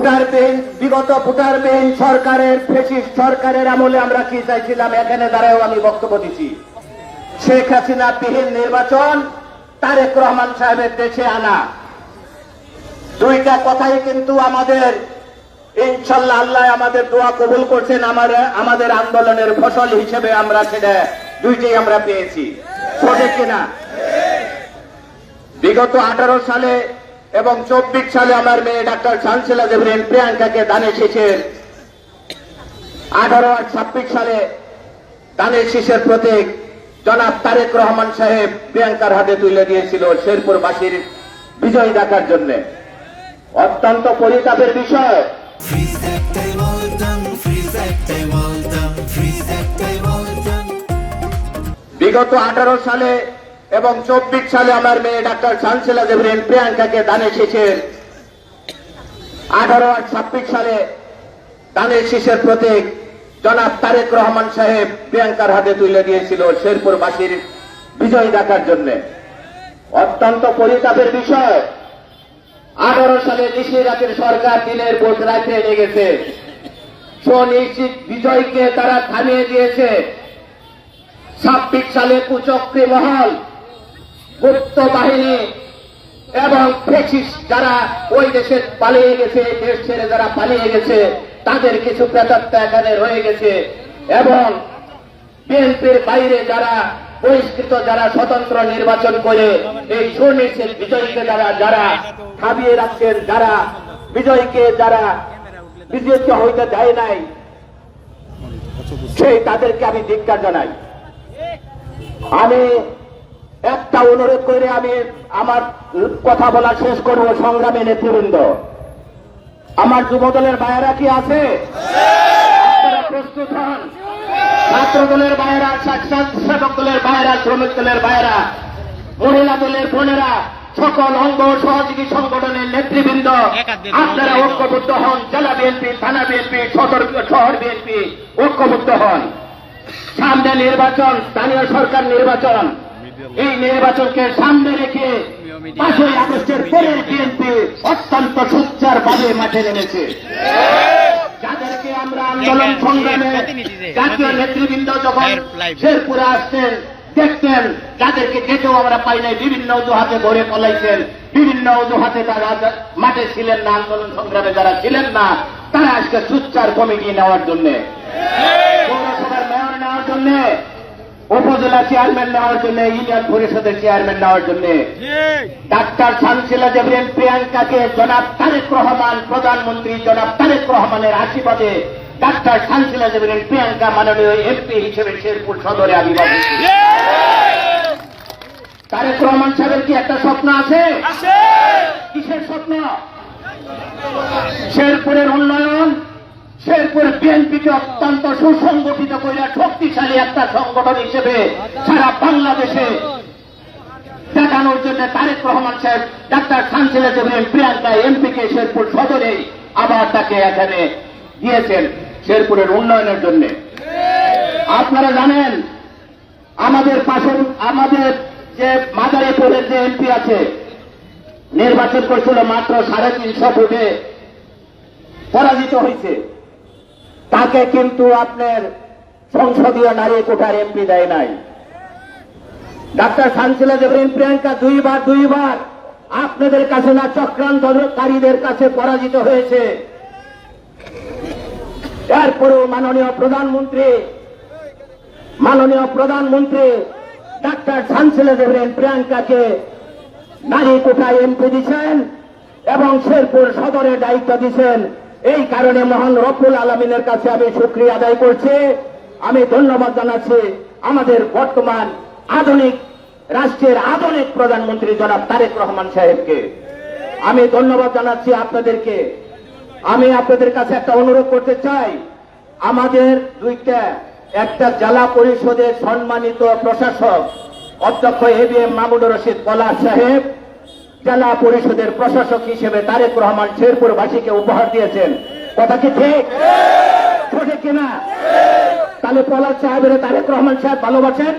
ভোটারবিহীন বিগত ভোটারবিহীন সরকারের ফ্যাসিস্ট সরকারের আমলে আমরা কি চাইছিলাম এখানে দাঁড়ায়ও আমি বক্তব্য দিচ্ছি। শেখ হাসিনা বিহীন নির্বাচন, তারেক রহমান সাহেবের দেশে আনা, দুইটা কথাই কিন্তু আমাদের ইনশাল্লাহ আল্লাহ আমাদের দোয়া কবুল করছেন। আমাদের আন্দোলনের ফসল হিসেবে আমরা সেটা দুইটাই আমরা পেয়েছি, সঠিক কিনা? বিগত 18 সালে এবং 24 সালে আমার মেয়ে ডাক্তার শানসিলা জেবরিন প্রিয়াঙ্কাকে দানের শীষের 18 আর 26 সালে দানের শীষের প্রতীক জনাব তারেক রহমান সাহেব প্রিয়াঙ্কার হাতে তুলে দিয়েছিল শেরপুরবাসীর বিজয় ডাকার জন্য। অত্যন্ত পরিতাপের বিষয়, বিগত 18 সালে এবং 24 সালে আমার মেয়ে ডাক্তার শানসিলা জেবরিন প্রিয়াঙ্কাকে দানের শীষের 18 আর 26 সালে দানের শীষের প্রতীক জনাব তারেক রহমান সাহেব প্রিয়াঙ্কার হাতে তুলে দিয়েছিল শেরপুরবাসীর বিজয় ডাকার জন্য। অত্যন্ত পরিতাপের বিষয়, 18 সালে নিশিরাতের সরকার দিনের ভোট রাতে লেগেছে, সুনিশ্চিত বিজয়কে তারা থামিয়ে দিয়েছে। 26 সালে কুচক্রী মহল, গুপ্ত বাহিনী এবং ফ্যাসিস্ট যারা ওই দেশে পালিয়ে গেছে, দেশ ছেড়ে যারা পালিয়ে গেছে, তাদের কিছু প্রেতাত্মা এখানে রয়ে গেছে এবং বিএনপির বাইরে যারা বহিষ্কৃত, যারা স্বতন্ত্র নির্বাচন করে এই সুনিশ্চিত বিজয়কে যারা থামিয়ে রাখছেন, যারা বিজয়কে যারা বিজয়িত হইতে দেয় নাই, সেই তাদেরকে আমি ধিক্কার জানাই। আমি একটা অনুরোধ করে আমি আমার কথা বলা শেষ করব। সংগ্রামী নেতৃবৃন্দ, আমার যুবদলের ভাইয়েরা কি আছে? আপনারা প্রস্তুত হন। ছাত্র দলের ভাইয়েরা, স্বেচ্ছাসেবক দলের ভাইয়েরা, শ্রমিক দলের ভাইয়েরা, মহিলা দলের বোনেরা, সকল অঙ্গ সহযোগী সংগঠনের নেতৃবৃন্দ, আপনারা ঐক্যবদ্ধ হন। জেলা বিএনপি, থানা বিএনপি, শহর বিএনপি ঐক্যবদ্ধ হন। সামনে নির্বাচন, স্থানীয় সরকার নির্বাচন, এই নির্বাচনকে সামনে রেখে 5ই আগস্টের পরের বিএনপি অত্যন্ত সোচ্চার ভাবে মাঠে নেমেছে। যাদেরকে আমরা আন্দোলন সংগ্রামে জাতীয় নেতৃবৃন্দ যখন শেরপুরে আসতেন দেখতেন, যাদেরকে যেতেও আমরা পাই নাই, বিভিন্ন অজুহাতে ধরে পলাইছেন, বিভিন্ন অজুহাতে তারা মাঠে ছিলেন না, আন্দোলন সংগ্রামে যারা ছিলেন না, তারা আজকে সোচ্চার কমিটি নেওয়ার জন্য, পৌরসভার মেয়র নেওয়ার জন্য, উপজেলা চেয়ারম্যান নেওয়ার জন্য, ইউনিয়ন পরিষদের চেয়ারম্যান নেওয়ার জন্য ডাক্তার শানসিলা জেবরিন প্রিয়াঙ্কাকে জনাব তারেক রহমান, প্রধানমন্ত্রী জনাব তারেক রহমানের আশীর্বাদে ডাক্তার শানসিলা জেবরিন প্রিয়াঙ্কা মাননীয় এমপি হিসেবে শেরপুর সদরে আবির্ভাব। তারেক রহমান সাহেবের কি একটা স্বপ্ন আছে? কিসের স্বপ্ন? শেরপুরের উন্নয়ন, শেরপুর বিএনপিকে অত্যন্ত সুসংগঠিত করে শক্তিশালী একটা সংগঠন হিসেবে সারা বাংলাদেশে দেখানোর জন্য তারেক রহমান সাহেব ডাক্তার শানসিলা জেবরিন প্রিয়াঙ্কা এমপিকে শেরপুর সদরে আবার তাকে এখানে দিয়েছেন শেরপুরের উন্নয়নের জন্য। আপনারা জানেন আমাদের পাশে আমাদের যে মাদারীপুরের যে এমপি আছে, নির্বাচন করেছিল মাত্র 350 ভোটে পরাজিত হয়েছে, তাকে কিন্তু আপনার সংসদীয় নারী কোটার এমপি দেয় নাই। ডাক্তার শানসিলা জেবরিন প্রিয়াঙ্কা দুইবার আপনাদের কাছে না চক্রান্তকারীদের কাছে পরাজিত হয়েছে। এরপরেও মাননীয় প্রধানমন্ত্রী ডাক্তার শানসিলা জেবরিন প্রিয়াঙ্কাকে নারী কোটায় এমপি দিচ্ছেন এবং শেরপুর সদরের দায়িত্ব দিচ্ছেন। এই কারণে মহান রব্বুল আলামিনের কাছে আমি শুকরিয়া আদায় করছি। আমি ধন্যবাদ জানাচ্ছি আমাদের বর্তমান রাষ্ট্রের আধুনিক প্রধানমন্ত্রী জনাব তারেক রহমান সাহেবকে। আমি ধন্যবাদ জানাচ্ছি আপনাদেরকে। আমি আপনাদের কাছে একটা অনুরোধ করতে চাই, আমাদের একটা জেলা পরিষদের সম্মানিত প্রশাসক অধ্যক্ষ এবিএম মাহমুদুর রশিদ পলাশ সাহেব জেলা পরিষদের প্রশাসক হিসেবে তারেক রহমান শেরপুরবাসীকে উপহার দিয়েছেন। কথা কি ঠিক? সঠিক কিনা? তাহলে পলাশ সাহেবের তারেক রহমান সাহেব ভালোবাসেন?